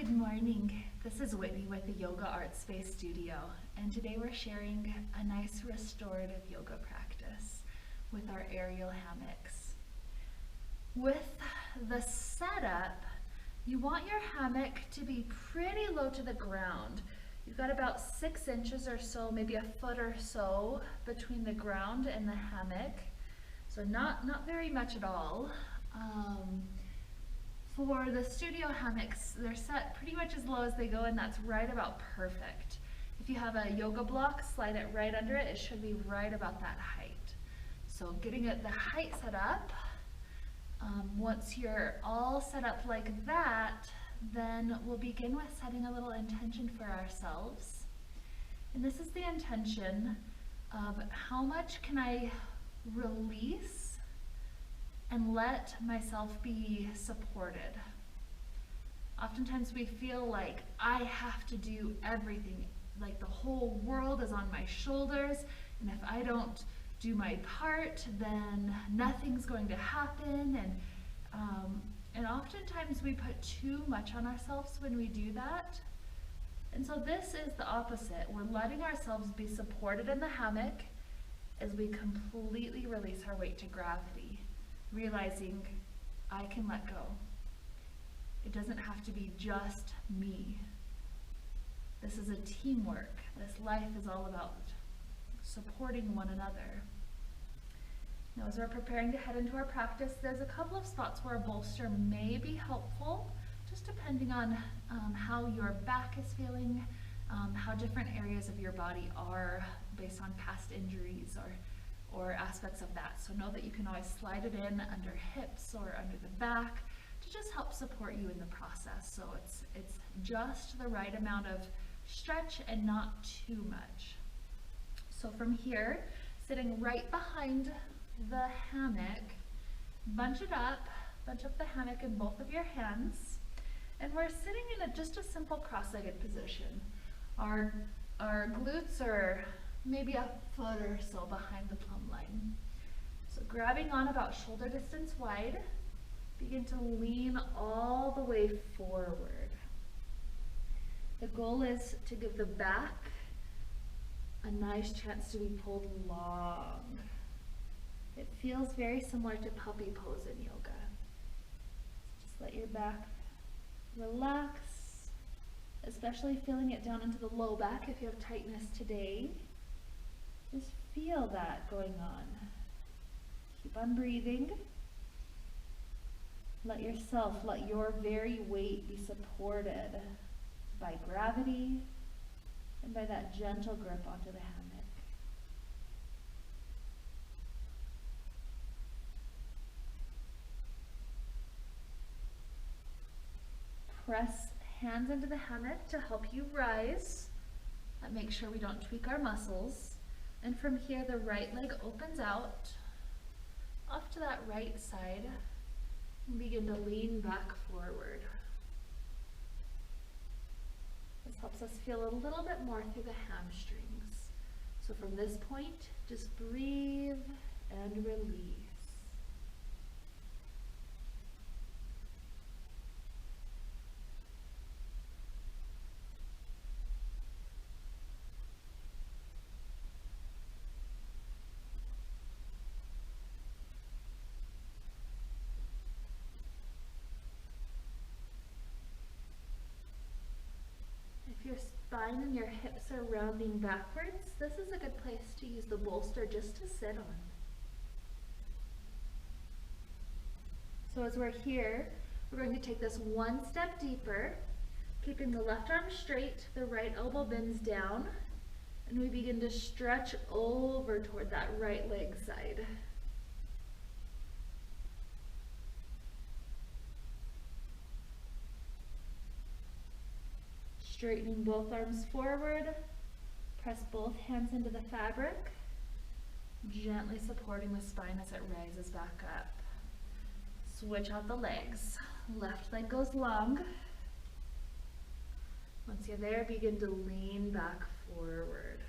Good morning. This is Whitney with the Yoga Art Space Studio, and today we're sharing a nice restorative yoga practice with our aerial hammocks. With the setup, you want your hammock to be pretty low to the ground. You've got about 6 inches or so, maybe a foot or so between the ground and the hammock, so not very much at all. For the studio hammocks, they're set pretty much as low as they go, and that's right about perfect. If you have a yoga block, slide it right under it. It should be right about that height. So getting the height set up, once you're all set up like that, then we'll begin with setting a little intention for ourselves. And this is the intention of how much can I release and let myself be supported. Oftentimes we feel like I have to do everything, like the whole world is on my shoulders, and if I don't do my part, then nothing's going to happen, and oftentimes we put too much on ourselves when we do that. And so this is the opposite. We're letting ourselves be supported in the hammock as we completely release our weight to gravity, realizing I can let go. It doesn't have to be just me. This is a teamwork. This life is all about supporting one another. Now, as we're preparing to head into our practice, there's a couple of spots where a bolster may be helpful, just depending on how your back is feeling, how different areas of your body are based on past injuries or aspects of that. So know that you can always slide it in under hips or under the back to just help support you in the process. So it's just the right amount of stretch and not too much. So from here, sitting right behind the hammock, bunch up the hammock in both of your hands, and we're sitting in just a simple cross-legged position. Our glutes are maybe a foot or so behind the plumb line. So grabbing on about shoulder distance wide, begin to lean all the way forward. The goal is to give the back a nice chance to be pulled long. It feels very similar to puppy pose in yoga. Just let your back relax, especially feeling it down into the low back if you have tightness today. Just feel that going on. Keep on breathing. Let your very weight be supported by gravity and by that gentle grip onto the hammock. Press hands into the hammock to help you rise. Make sure we don't tweak our muscles. And from here, the right leg opens out off to that right side and begin to lean back forward. This helps us feel a little bit more through the hamstrings. So from this point, just breathe and release. If your spine and your hips are rounding backwards, this is a good place to use the bolster just to sit on. So as we're here, we're going to take this one step deeper, keeping the left arm straight, the right elbow bends down, and we begin to stretch over toward that right leg side. Straightening both arms forward, press both hands into the fabric, gently supporting the spine as it rises back up. Switch out the legs. Left leg goes long. Once you're there, begin to lean back forward.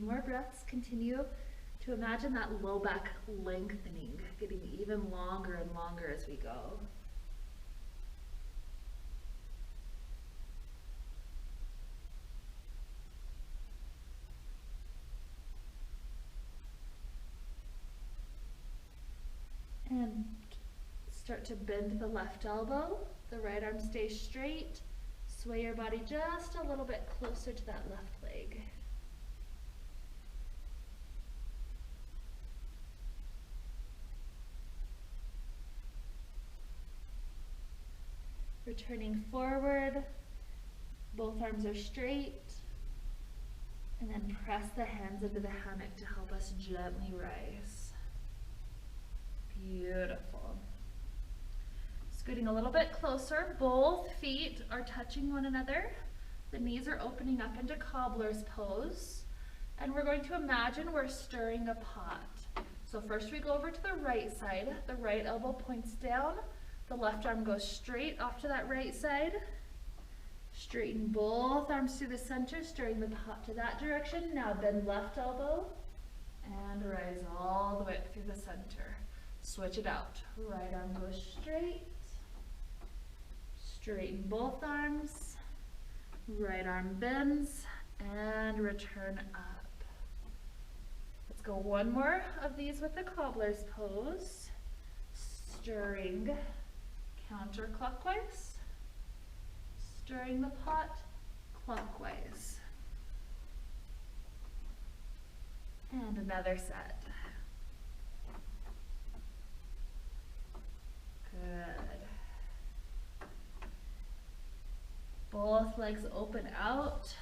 few more breaths. Continue to imagine that low back lengthening, getting even longer and longer as we go. And start to bend the left elbow, the right arm stays straight. Sway your body just a little bit closer to that left leg. Returning forward, both arms are straight, and then press the hands into the hammock to help us gently rise. Beautiful. Scooting a little bit closer, both feet are touching one another. The knees are opening up into cobbler's pose. And we're going to imagine we're stirring a pot. So first we go over to the right side. The right elbow points down. The left arm goes straight off to that right side. Straighten both arms through the center, stirring the pot to that direction. Now bend left elbow and rise all the way up through the center. Switch it out. Right arm goes straight. Straighten both arms. Right arm bends and return up. Let's go one more of these with the cobbler's pose. Stirring counterclockwise. Stirring the pot clockwise. And another set. Good. Both legs open out.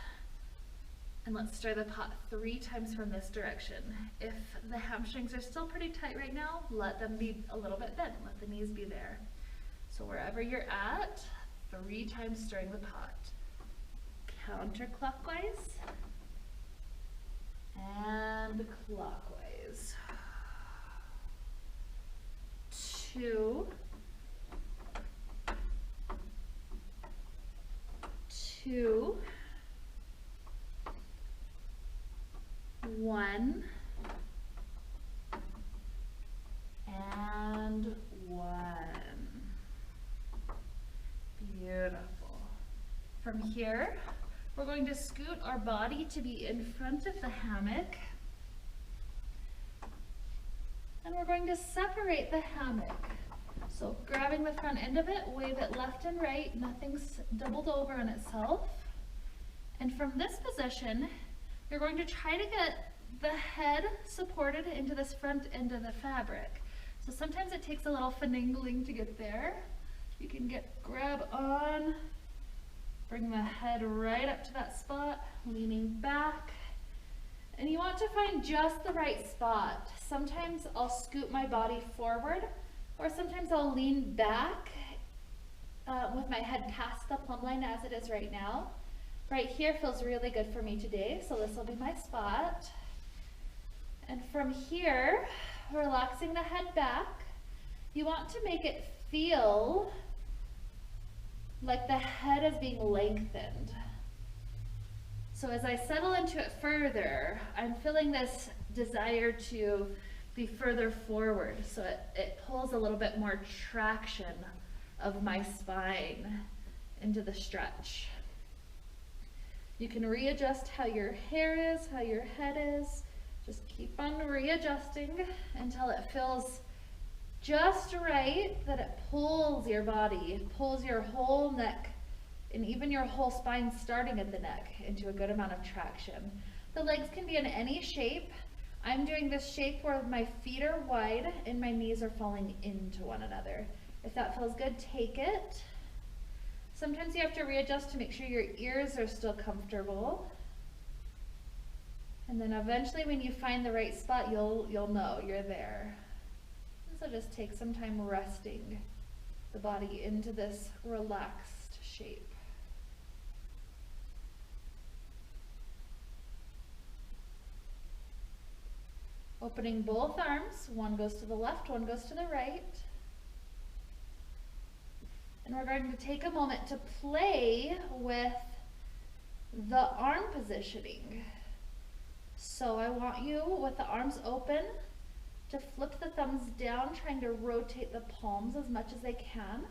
And let's stir the pot 3 times from this direction. If the hamstrings are still pretty tight right now, let them be a little bit bent. Let the knees be there. So wherever you're at, 3 times stirring the pot. Counterclockwise and clockwise. 2, 2, 1, and 1. Beautiful. From here, we're going to scoot our body to be in front of the hammock. And we're going to separate the hammock. So grabbing the front end of it, wave it left and right, nothing's doubled over on itself. And from this position, you're going to try to get the head supported into this front end of the fabric. So sometimes it takes a little finagling to get there. You can grab on, bring the head right up to that spot, leaning back. And you want to find just the right spot. Sometimes I'll scoot my body forward, or sometimes I'll lean back with my head past the plumb line as it is right now. Right here feels really good for me today, so this will be my spot. And from here, relaxing the head back, you want to make it feel like the head is being lengthened. So as I settle into it further, I'm feeling this desire to be further forward, so it pulls a little bit more traction of my spine into the stretch. You can readjust how your hair is, how your head is. Just keep on readjusting until it feels just right, that it pulls your body, it pulls your whole neck and even your whole spine starting at the neck into a good amount of traction. The legs can be in any shape. I'm doing this shape where my feet are wide and my knees are falling into one another. If that feels good, take it. Sometimes you have to readjust to make sure your ears are still comfortable. And then eventually when you find the right spot, you'll know you're there. So just take some time resting the body into this relaxed shape. Opening both arms, one goes to the left, one goes to the right. And we're going to take a moment to play with the arm positioning. So I want you, with the arms open, to flip the thumbs down, trying to rotate the palms as much as they can.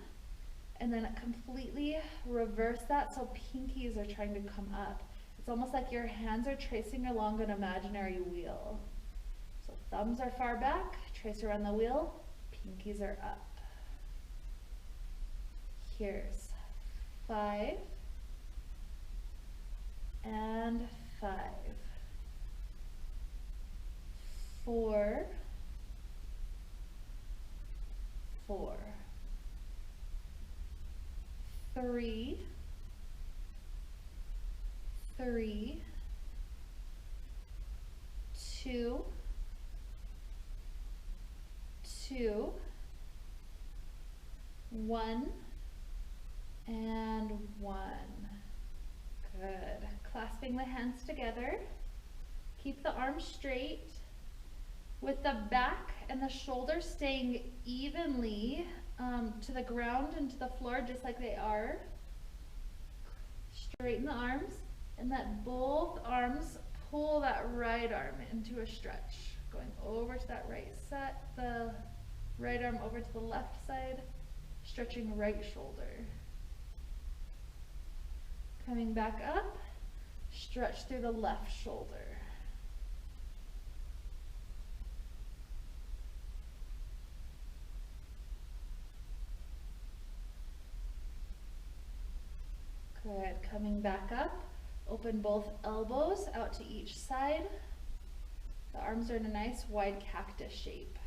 And then completely reverse that so pinkies are trying to come up. It's almost like your hands are tracing along an imaginary wheel. So thumbs are far back, trace around the wheel, pinkies are up. Here's 5 and 5, 4, 4, 3, 3, 2, 2, 1, and 1. Good. Clasping the hands together. Keep the arms straight, with the back and the shoulders staying evenly to the ground and to the floor, just like they are. Straighten the arms, and let both arms pull that right arm into a stretch. Going over to that right side, the right arm over to the left side, stretching right shoulder. Coming back up, stretch through the left shoulder. Good. Coming back up, open both elbows out to each side. The arms are in a nice wide cactus shape.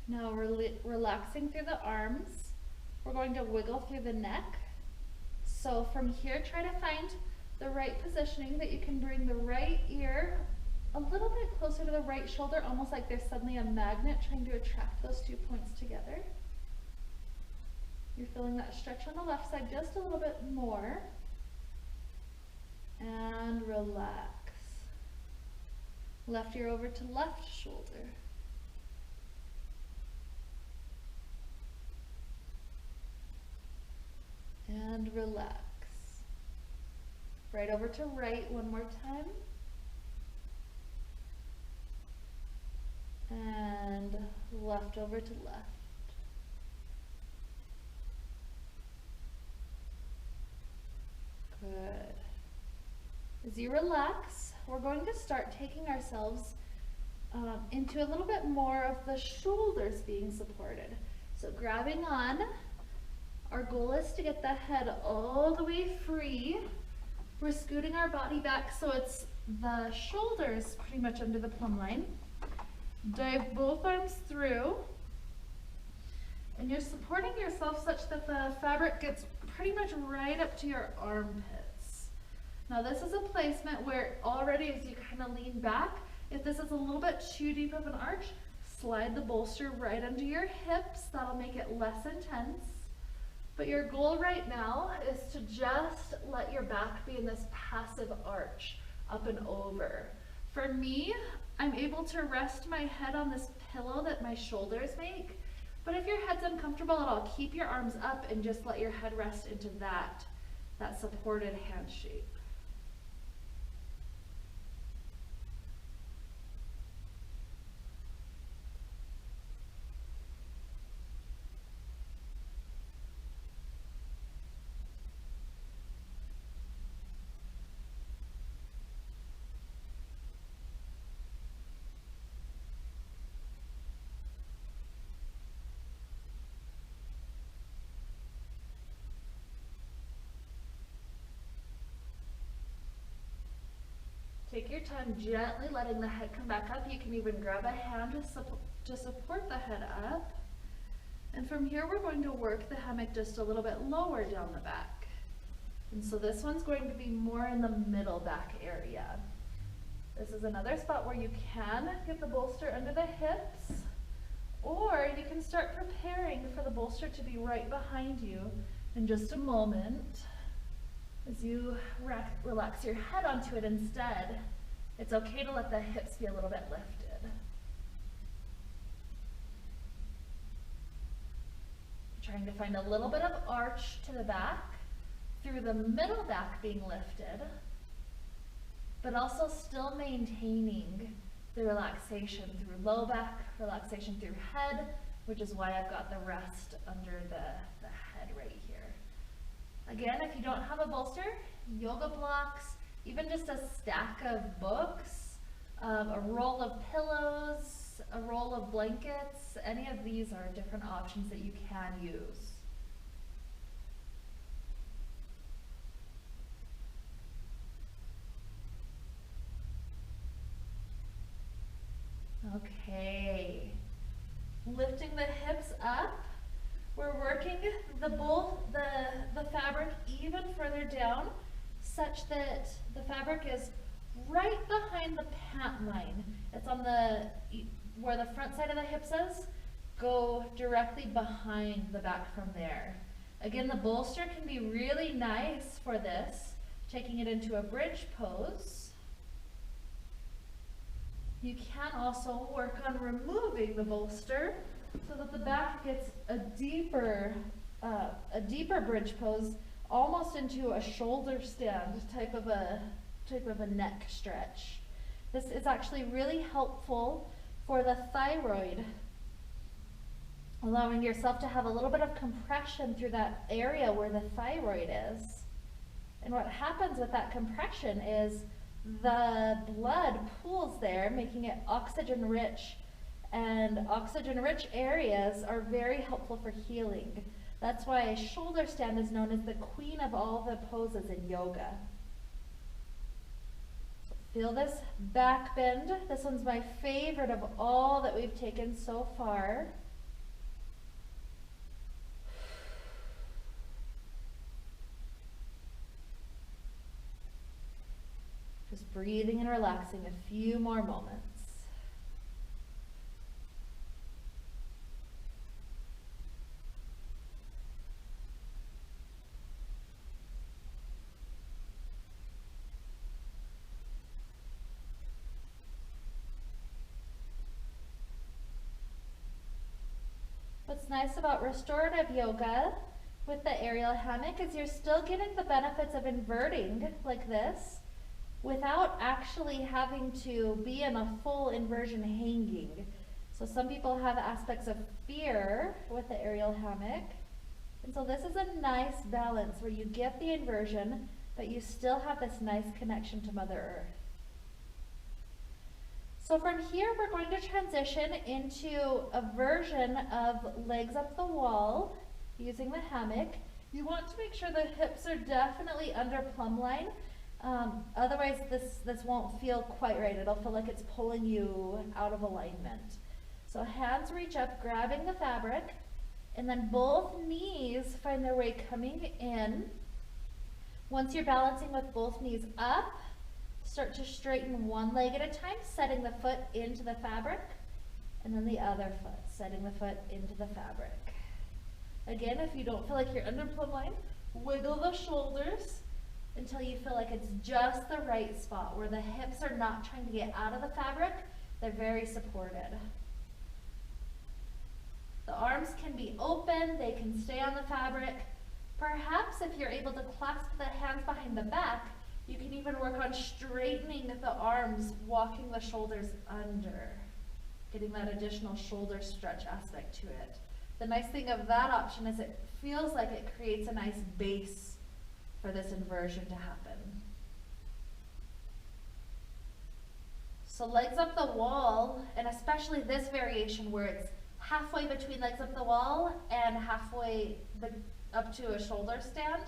Now relaxing through the arms, we're going to wiggle through the neck. So from here, try to find the right positioning that you can bring the right ear a little bit closer to the right shoulder, almost like there's suddenly a magnet trying to attract those 2 points together. You're feeling that stretch on the left side just a little bit more. And relax. Left ear over to left shoulder. And relax. Right over to right one more time. And left over to left. Good. As you relax, we're going to start taking ourselves into a little bit more of the shoulders being supported. So grabbing on. Our goal is to get the head all the way free. We're scooting our body back so it's the shoulders pretty much under the plumb line. Dive both arms through. And you're supporting yourself such that the fabric gets pretty much right up to your armpits. Now this is a placement where already as you kind of lean back, if this is a little bit too deep of an arch, slide the bolster right under your hips. That'll make it less intense. But your goal right now is to just let your back be in this passive arch, up and over. For me, I'm able to rest my head on this pillow that my shoulders make, but if your head's uncomfortable at all, keep your arms up and just let your head rest into that supported hand shape. Take your time gently letting the head come back up. You can even grab a hand to support the head up. And from here, we're going to work the hammock just a little bit lower down the back. And so this one's going to be more in the middle back area. This is another spot where you can get the bolster under the hips, or you can start preparing for the bolster to be right behind you in just a moment. As you relax your head onto it instead, it's okay to let the hips be a little bit lifted. Trying to find a little bit of arch to the back, through the middle back being lifted, but also still maintaining the relaxation through low back, relaxation through head, which is why I've got the rest under the head right here. Again, if you don't have a bolster, yoga blocks, even just a stack of books, a roll of pillows, a roll of blankets, any of these are different options that you can use. Okay, lifting the hips up, we're working the fabric even further down such that the fabric is right behind the pant line. It's on where the front side of the hips is, go directly behind the back from there. Again, the bolster can be really nice for this, taking it into a bridge pose. You can also work on removing the bolster so that the back gets a deeper bridge pose, almost into a shoulder stand type of a neck stretch. This is actually really helpful for the thyroid, allowing yourself to have a little bit of compression through that area where the thyroid is. And what happens with that compression is the blood pools there, making it oxygen rich, and oxygen rich areas are very helpful for healing. That's why a shoulder stand is known as the queen of all the poses in yoga. Feel this back bend. This one's my favorite of all that we've taken so far. Just breathing and relaxing a few more moments. What's nice about restorative yoga with the aerial hammock is you're still getting the benefits of inverting like this without actually having to be in a full inversion hanging. So some people have aspects of fear with the aerial hammock. And so this is a nice balance where you get the inversion, but you still have this nice connection to Mother Earth. So from here, we're going to transition into a version of legs up the wall using the hammock. You want to make sure the hips are definitely under plumb line. Otherwise, this won't feel quite right. It'll feel like it's pulling you out of alignment. So hands reach up, grabbing the fabric, and then both knees find their way coming in. Once you're balancing with both knees up, start to straighten one leg at a time, setting the foot into the fabric, and then the other foot, setting the foot into the fabric. Again, if you don't feel like you're under plumb line, wiggle the shoulders until you feel like it's just the right spot, where the hips are not trying to get out of the fabric, they're very supported. The arms can be open, they can stay on the fabric. Perhaps if you're able to clasp the hands behind the back, you can even work on straightening the arms, walking the shoulders under, getting that additional shoulder stretch aspect to it. The nice thing of that option is it feels like it creates a nice base for this inversion to happen. So legs up the wall, and especially this variation where it's halfway between legs up the wall and halfway up to a shoulder stand.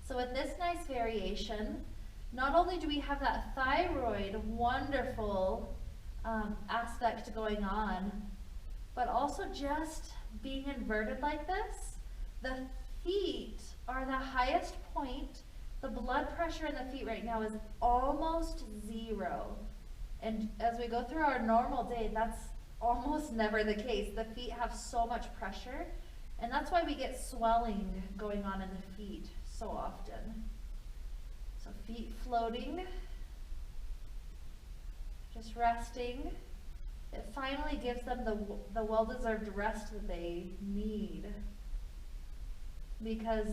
So with this nice variation, not only do we have that thyroid wonderful aspect going on, but also just being inverted like this, the feet are the highest point. The blood pressure in the feet right now is almost 0. And as we go through our normal day, that's almost never the case. The feet have so much pressure, and that's why we get swelling going on in the feet so often. So feet floating, just resting. It finally gives them the well-deserved rest that they need. Because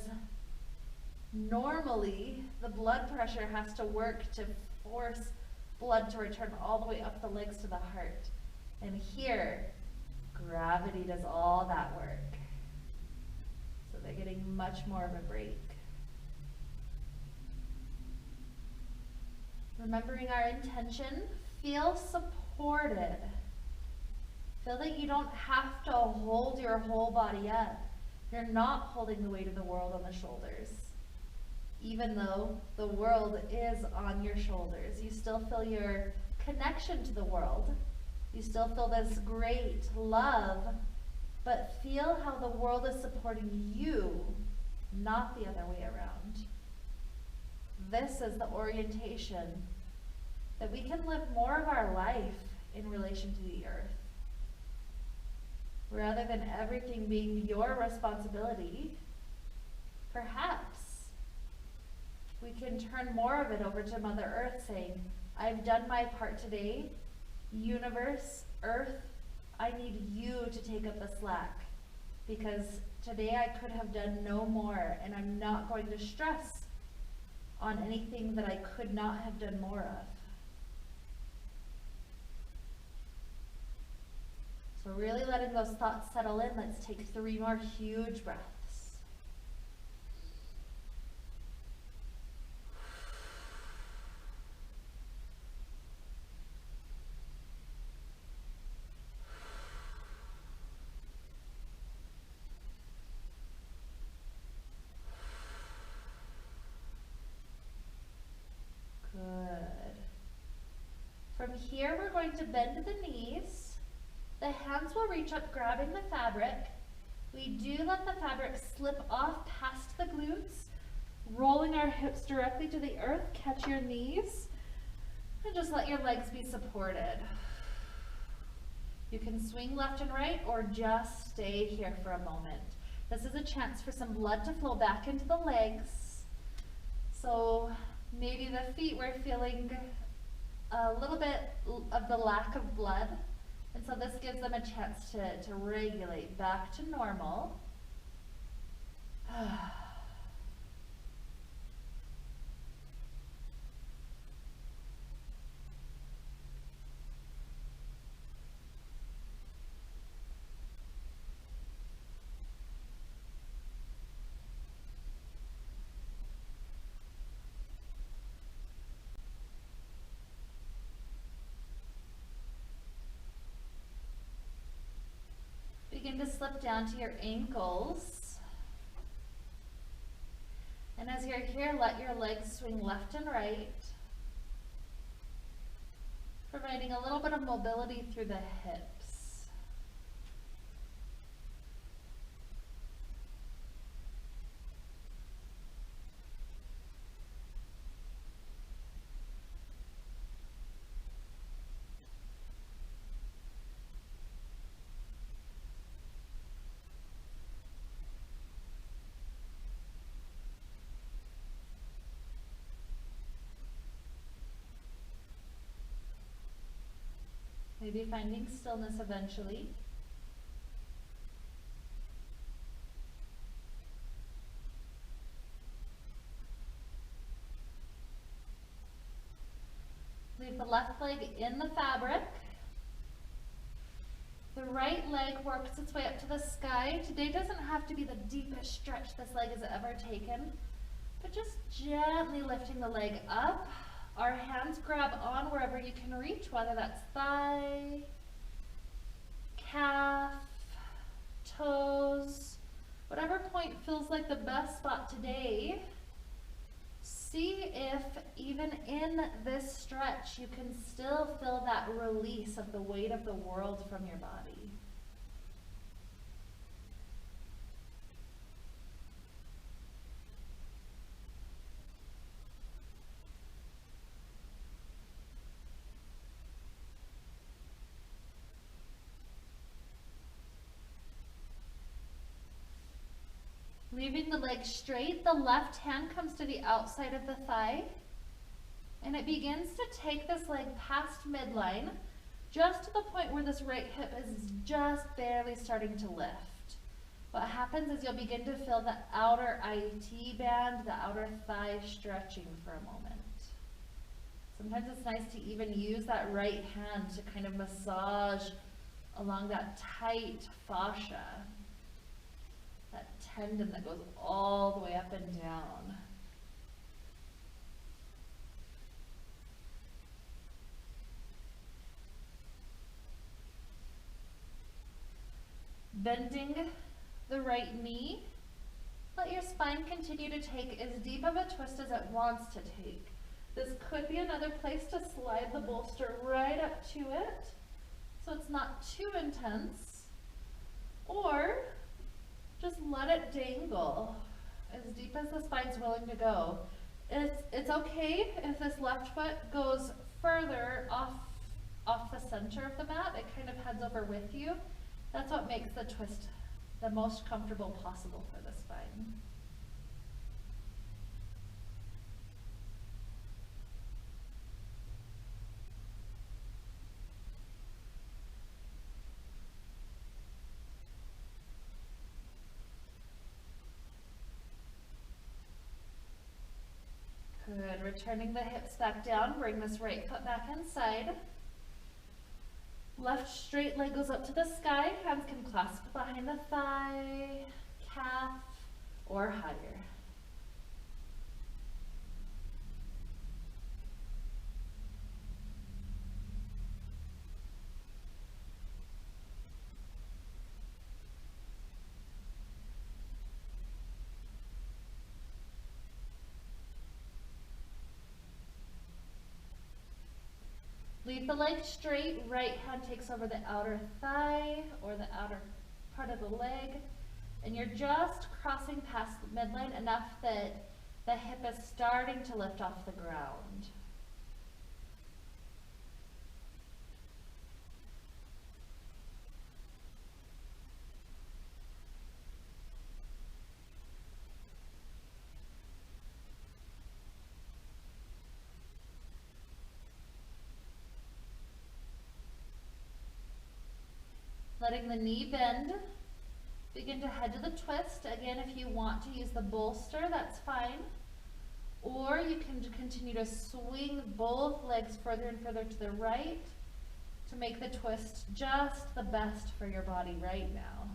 normally the blood pressure has to work to force blood to return all the way up the legs to the heart. And here, gravity does all that work. So they're getting much more of a break. Remembering our intention, feel supported. Feel that you don't have to hold your whole body up. You're not holding the weight of the world on the shoulders. Even though the world is on your shoulders, you still feel your connection to the world. You still feel this great love, but feel how the world is supporting you, not the other way around. This is the orientation that we can live more of our life in relation to the earth. Rather than everything being your responsibility, perhaps we can turn more of it over to Mother Earth, saying, I've done my part today. Universe, Earth, I need you to take up the slack, because today I could have done no more, and I'm not going to stress on anything that I could not have done more of. So really letting those thoughts settle in. Let's take 3 more huge breaths. Good. From here, we're going to bend the knees. The hands will reach up, grabbing the fabric. We do let the fabric slip off past the glutes, rolling our hips directly to the earth. Catch your knees, and just let your legs be supported. You can swing left and right, or just stay here for a moment. This is a chance for some blood to flow back into the legs. So maybe the feet, we're feeling a little bit of the lack of blood. And so this gives them a chance to regulate back to normal. Begin to slip down to your ankles. And as you're here, let your legs swing left and right, providing a little bit of mobility through the hips. Maybe finding stillness eventually. Leave the left leg in the fabric. The right leg works its way up to the sky. Today doesn't have to be the deepest stretch this leg has ever taken, but just gently lifting the leg up. Our hands grab on wherever you can reach, whether that's thigh, calf, toes, whatever point feels like the best spot today. See if even in this stretch you can still feel that release of the weight of the world from your body. Leaving the leg straight, the left hand comes to the outside of the thigh. And it begins to take this leg past midline, just to the point where this right hip is just barely starting to lift. What happens is you'll begin to feel the outer IT band, the outer thigh stretching for a moment. Sometimes it's nice to even use that right hand to kind of massage along that tight fascia, that tendon that goes all the way up and down. Bending the right knee. Let your spine continue to take as deep of a twist as it wants to take. This could be another place to slide the bolster right up to it, so it's not too intense. Or just let it dangle as deep as the spine's willing to go. It's okay if this left foot goes further off the center of the mat. It kind of heads over with you. That's what makes the twist the most comfortable possible for the spine. Good, returning the hips back down, bring this right foot back inside. Left straight leg goes up to the sky, hands can clasp behind the thigh, calf, or higher. Leave the leg straight, right hand takes over the outer thigh or the outer part of the leg, and you're just crossing past the midline enough that the hip is starting to lift off the ground. Letting the knee bend, begin to head to the twist. Again, if you want to use the bolster, that's fine. Or you can continue to swing both legs further and further to the right to make the twist just the best for your body right now.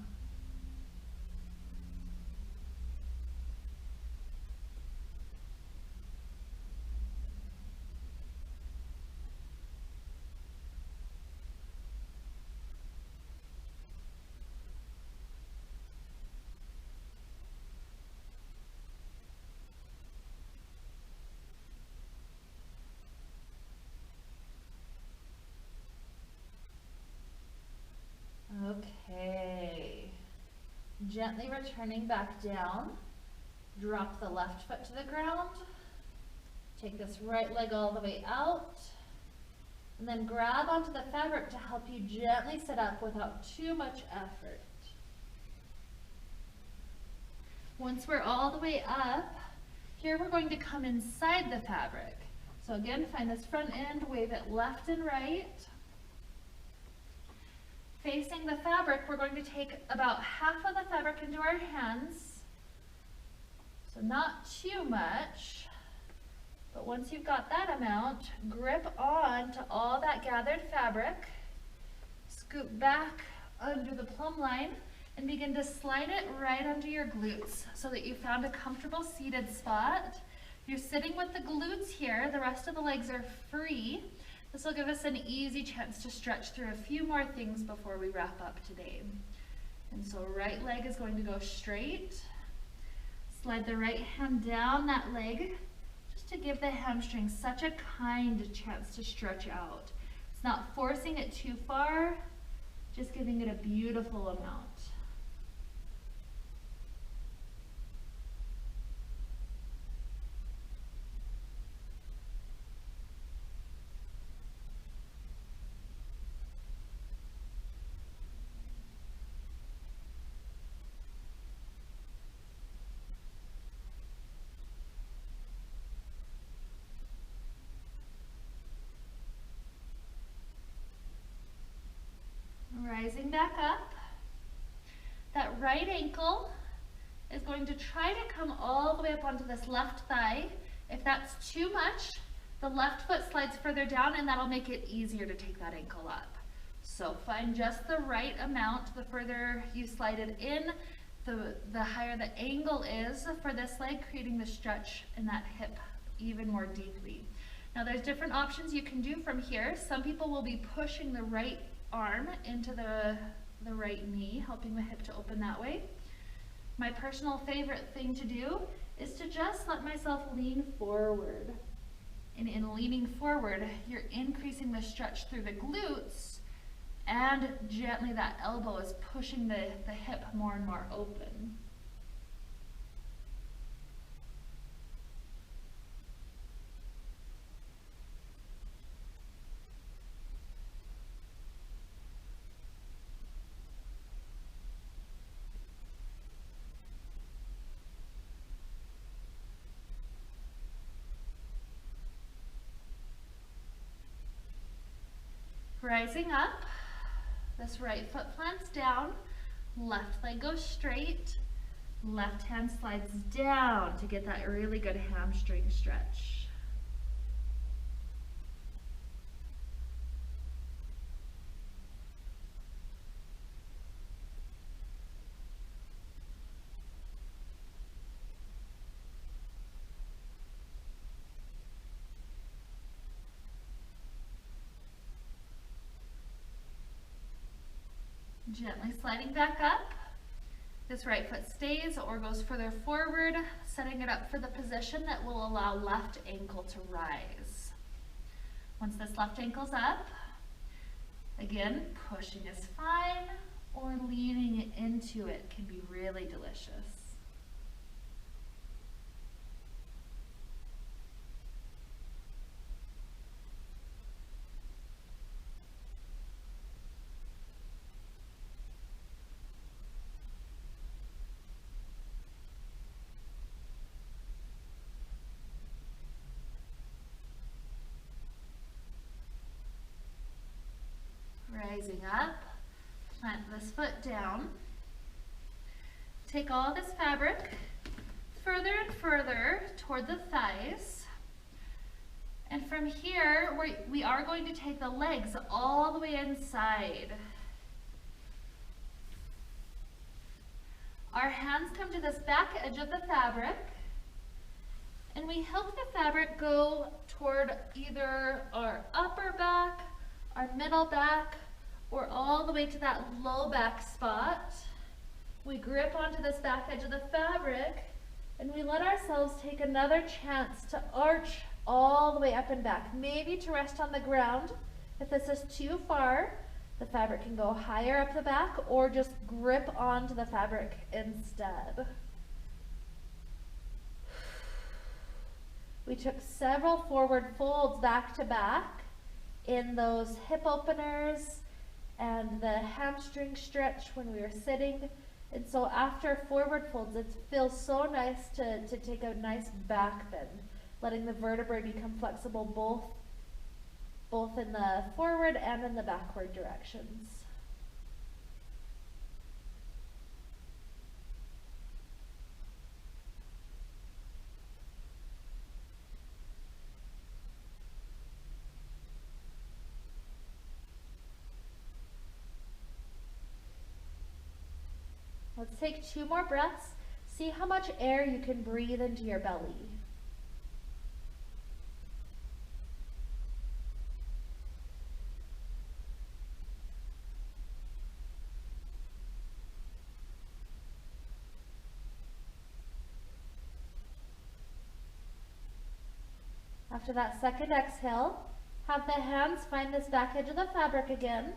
Okay, gently returning back down, drop the left foot to the ground, take this right leg all the way out, and then grab onto the fabric to help you gently sit up without too much effort. Once we're all the way up, here we're going to come inside the fabric. So again, find this front end, wave it left and right. Facing the fabric, we're going to take about half of the fabric into our hands. So not too much, but once you've got that amount, grip on to all that gathered fabric, scoop back under the plumb line, and begin to slide it right under your glutes so that you found a comfortable seated spot. You're sitting with the glutes here, the rest of the legs are free. This will give us an easy chance to stretch through a few more things before we wrap up today. And so right leg is going to go straight. Slide the right hand down that leg just to give the hamstring such a kind chance to stretch out. It's not forcing it too far, just giving it a beautiful amount. Rising back up. That right ankle is going to try to come all the way up onto this left thigh. If that's too much, the left foot slides further down and that'll make it easier to take that ankle up. So find just the right amount. The further you slide it in, the higher the angle is for this leg, creating the stretch in that hip even more deeply. Now there's different options you can do from here. Some people will be pushing the right arm into the right knee, helping the hip to open that way. My personal favorite thing to do is to just let myself lean forward. And in leaning forward, you're increasing the stretch through the glutes, and gently that elbow is pushing the hip more and more open. Rising up, this right foot plants down, left leg goes straight, left hand slides down to get that really good hamstring stretch. Gently sliding back up. This right foot stays or goes further forward, setting it up for the position that will allow left ankle to rise. Once this left ankle's up, again, pushing is fine, or leaning into it can be really delicious. Rising up, plant this foot down. Take all this fabric further and further toward the thighs. And from here, we are going to take the legs all the way inside. Our hands come to this back edge of the fabric, and we help the fabric go toward either our upper back, our middle back, or all the way to that low back spot. We grip onto this back edge of the fabric, and we let ourselves take another chance to arch all the way up and back, maybe to rest on the ground. If this is too far, the fabric can go higher up the back, or just grip onto the fabric instead. We took several forward folds back to back in those hip openers and the hamstring stretch when we were sitting. And so after forward folds, it feels so nice to take a nice back bend, letting the vertebrae become flexible both in the forward and in the backward directions. Let's take 2 more breaths. See how much air you can breathe into your belly. After that second exhale, have the hands find this back edge of the fabric again.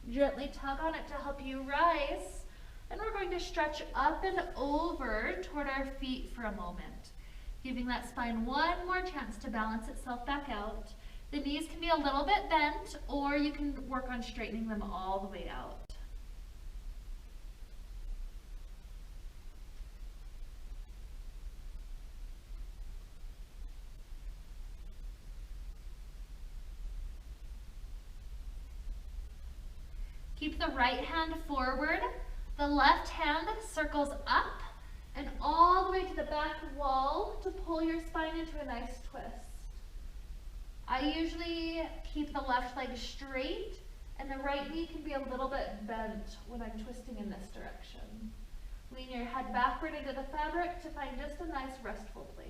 Gently tug on it to help you rise. And we're going to stretch up and over toward our feet for a moment, giving that spine one more chance to balance itself back out. The knees can be a little bit bent, or you can work on straightening them all the way out. Keep the right hand forward. The left hand circles up and all the way to the back wall to pull your spine into a nice twist. I usually keep the left leg straight and the right knee can be a little bit bent when I'm twisting in this direction. Lean your head backward into the fabric to find just a nice restful place.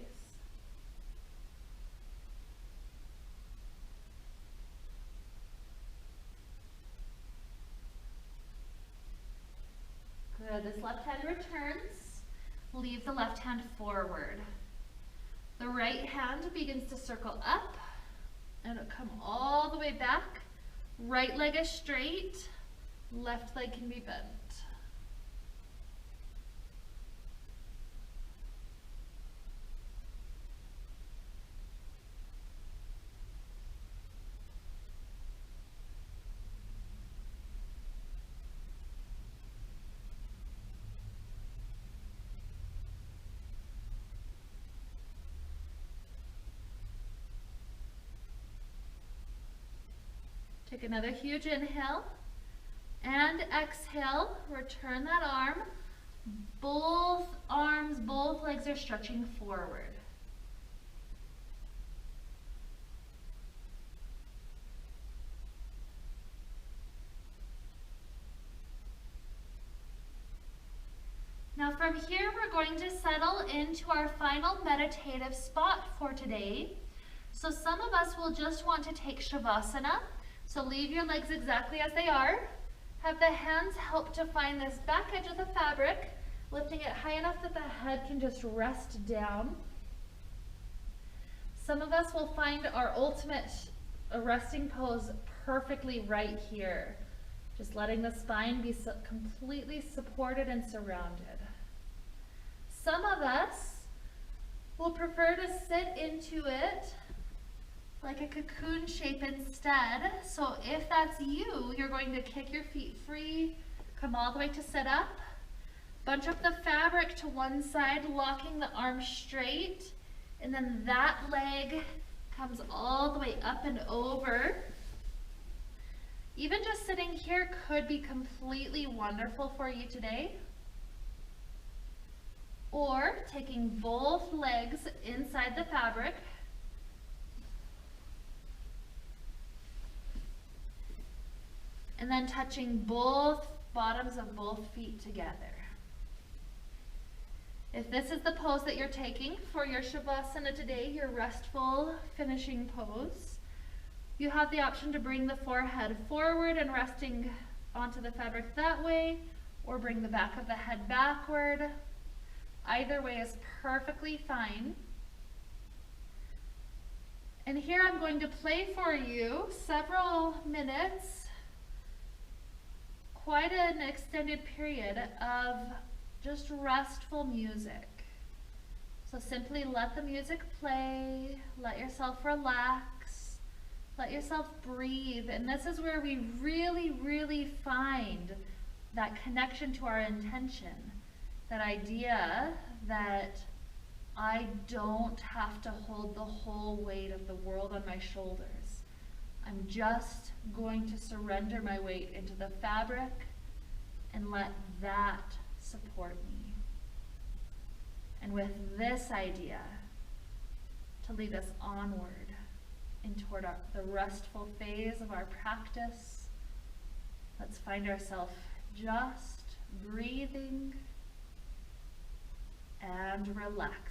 Good, this left hand returns. Leave the left hand forward. The right hand begins to circle up and it'll come all the way back. Right leg is straight, left leg can be bent. Take another huge inhale and exhale. Return that arm. Both arms, both legs are stretching forward. Now from here, we're going to settle into our final meditative spot for today. So some of us will just want to take shavasana. So leave your legs exactly as they are. Have the hands help to find this back edge of the fabric, lifting it high enough that the head can just rest down. Some of us will find our ultimate resting pose perfectly right here. Just letting the spine be completely supported and surrounded. Some of us will prefer to sit into it like a cocoon shape instead. So if that's you, you're going to kick your feet free, come all the way to sit up, bunch up the fabric to one side, locking the arms straight, and then that leg comes all the way up and over. Even just sitting here could be completely wonderful for you today. Or taking both legs inside the fabric, and then touching both bottoms of both feet together. If this is the pose that you're taking for your shavasana today, your restful finishing pose, you have the option to bring the forehead forward and resting onto the fabric that way, or bring the back of the head backward. Either way is perfectly fine. And here I'm going to play for you several minutes, quite an extended period of just restful music. So simply let the music play, let yourself relax, let yourself breathe. And this is where we really find that connection to our intention, that idea that I don't have to hold the whole weight of the world on my shoulders. I'm just going to surrender my weight into the fabric and let that support me. And with this idea to lead us onward and toward the restful phase of our practice, let's find ourselves just breathing and relaxing.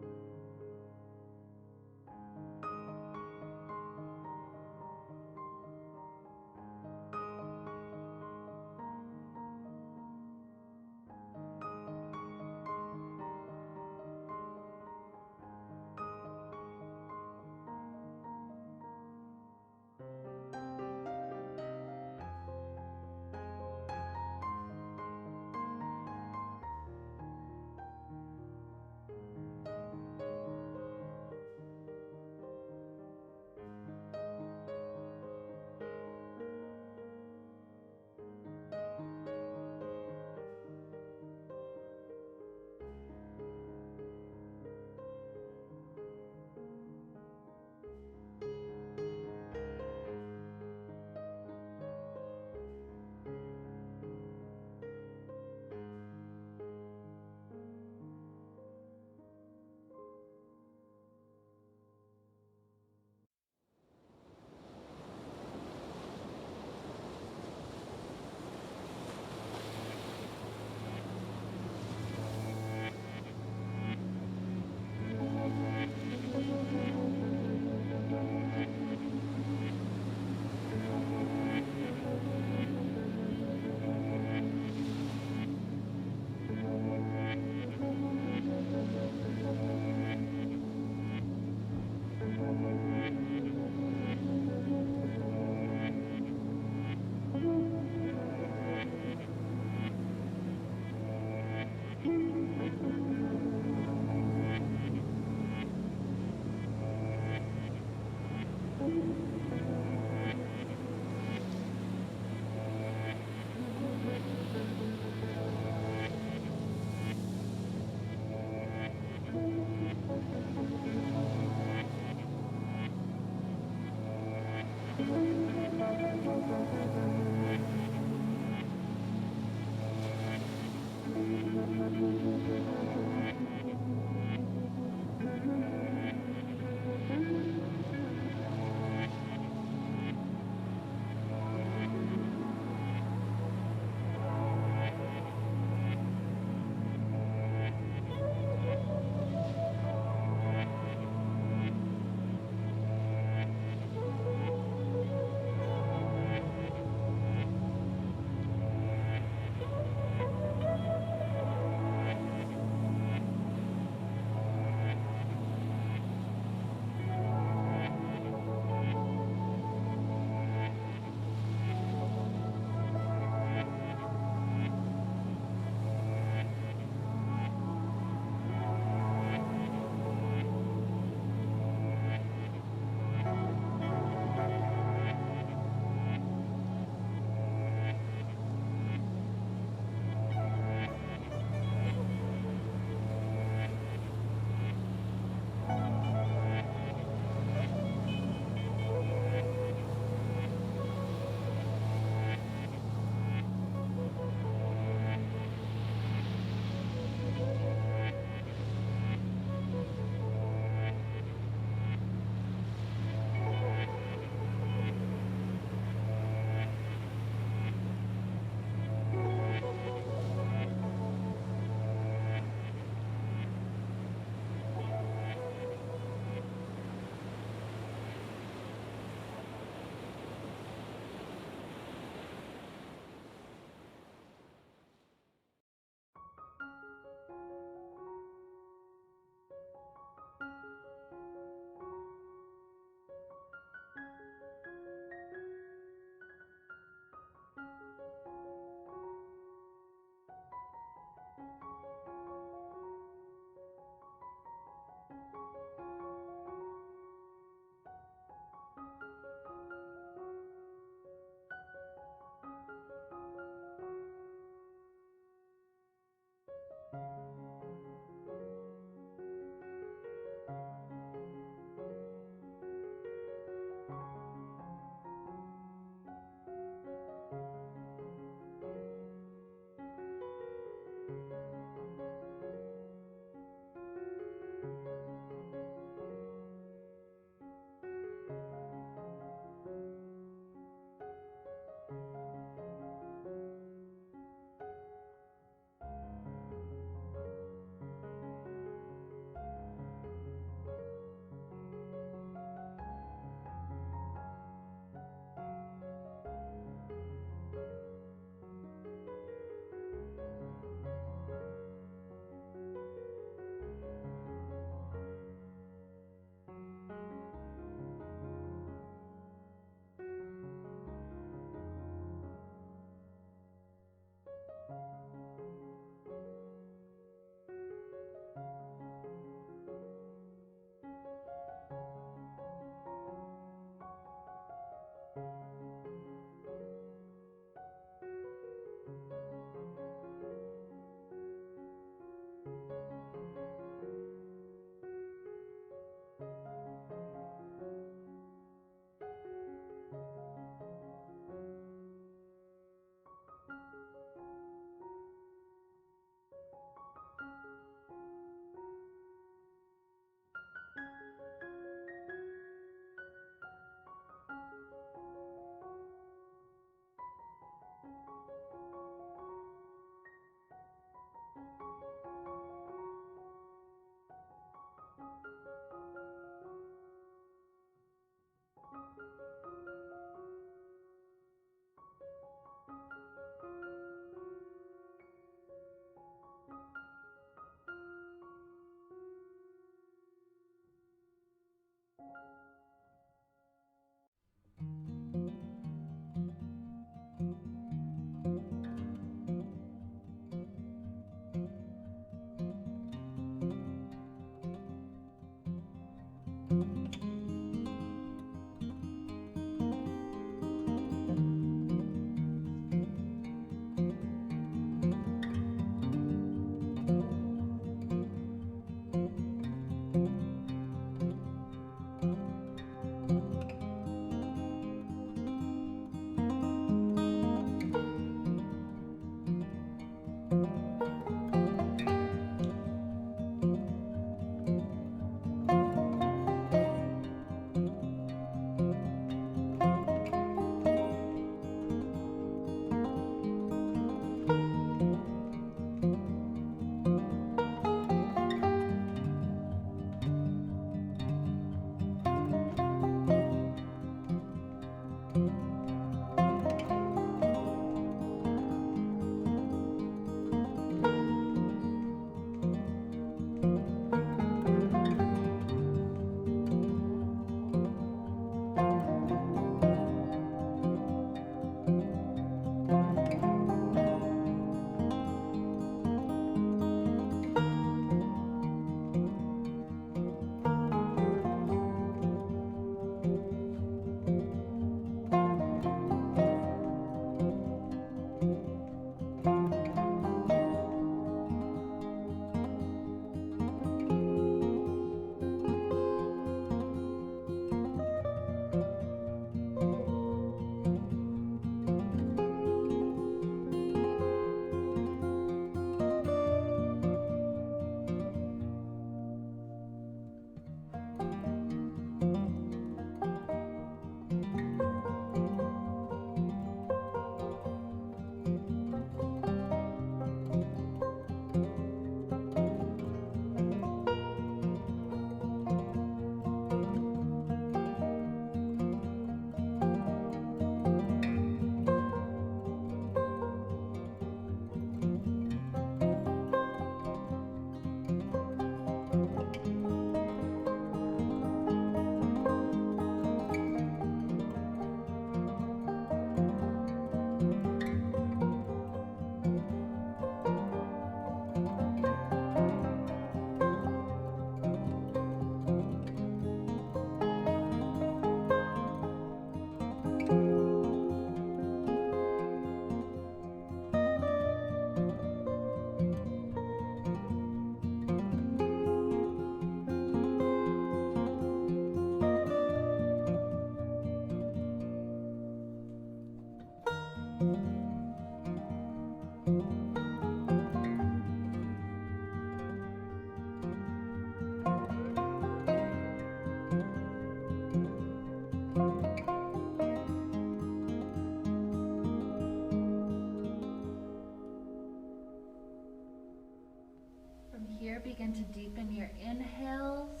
begin to deepen your inhales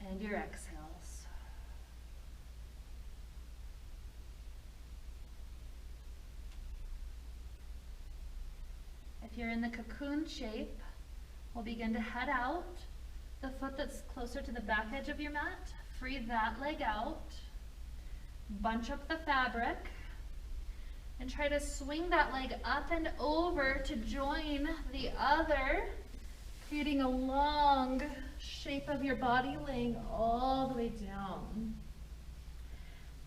and your exhales. If you're in the cocoon shape, we'll begin to head out. The foot that's closer to the back edge of your mat, free that leg out. Bunch up the fabric and try to swing that leg up and over to join the other, creating a long shape of your body laying all the way down.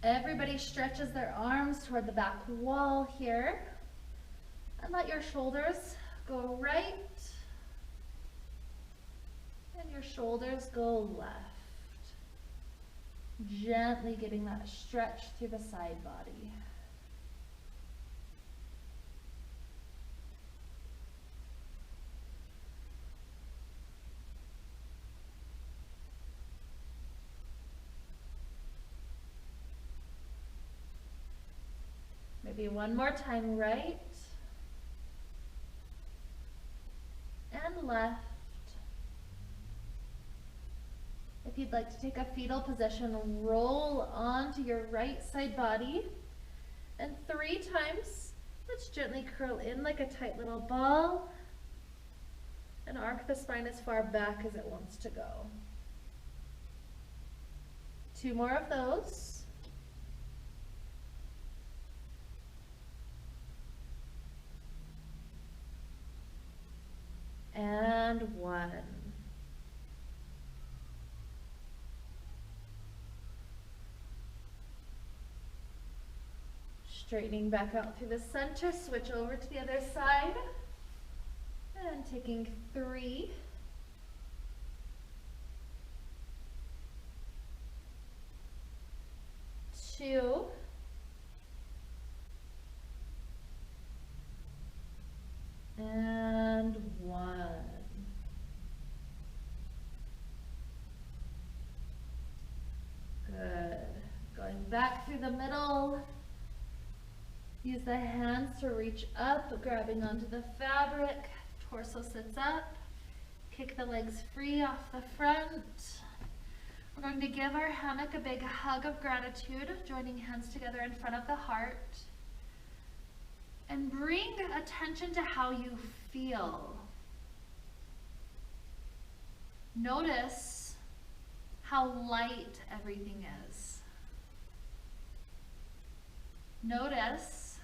Everybody stretches their arms toward the back wall here, and let your shoulders go right and your shoulders go left. Gently getting that stretch through the side body. Maybe one more time, right and left. If you'd like to take a fetal position, roll onto your right side body. And 3 times, let's gently curl in like a tight little ball and arc the spine as far back as it wants to go. 2 more of those. And 1. Straightening back out through the center, switch over to the other side. And taking 3. 2. And 1. Good. Going back through the middle. Use the hands to reach up, grabbing onto the fabric. Torso sits up. Kick the legs free off the front. We're going to give our hammock a big hug of gratitude, joining hands together in front of the heart. And bring attention to how you feel. Notice how light everything is. Notice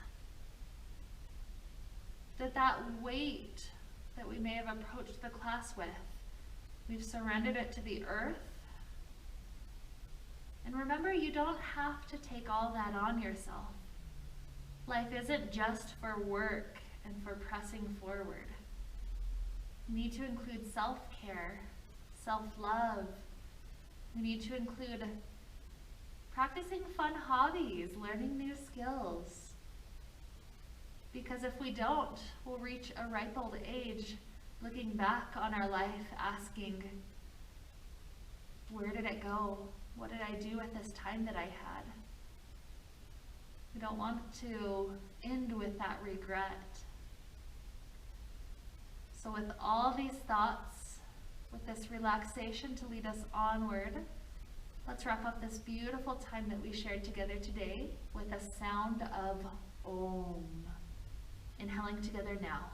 that weight that we may have approached the class with, we've surrendered it to the earth. And remember, you don't have to take all that on yourself. Life isn't just for work and for pressing forward. You need to include self-care, self-love. We need to include practicing fun hobbies, learning new skills. Because if we don't, we'll reach a ripe old age looking back on our life asking, where did it go? What did I do with this time that I had? We don't want to end with that regret. So with all these thoughts, with this relaxation to lead us onward, let's wrap up this beautiful time that we shared together today with a sound of Om. Inhaling together now.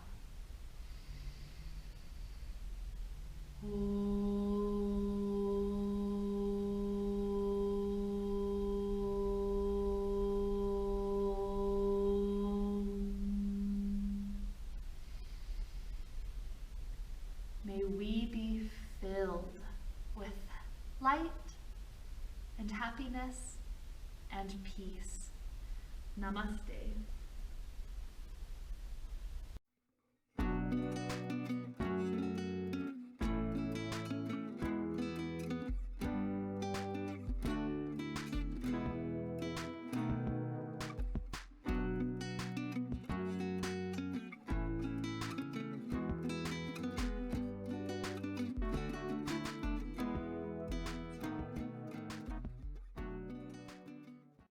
May we be filled with light and happiness and peace. Namaste.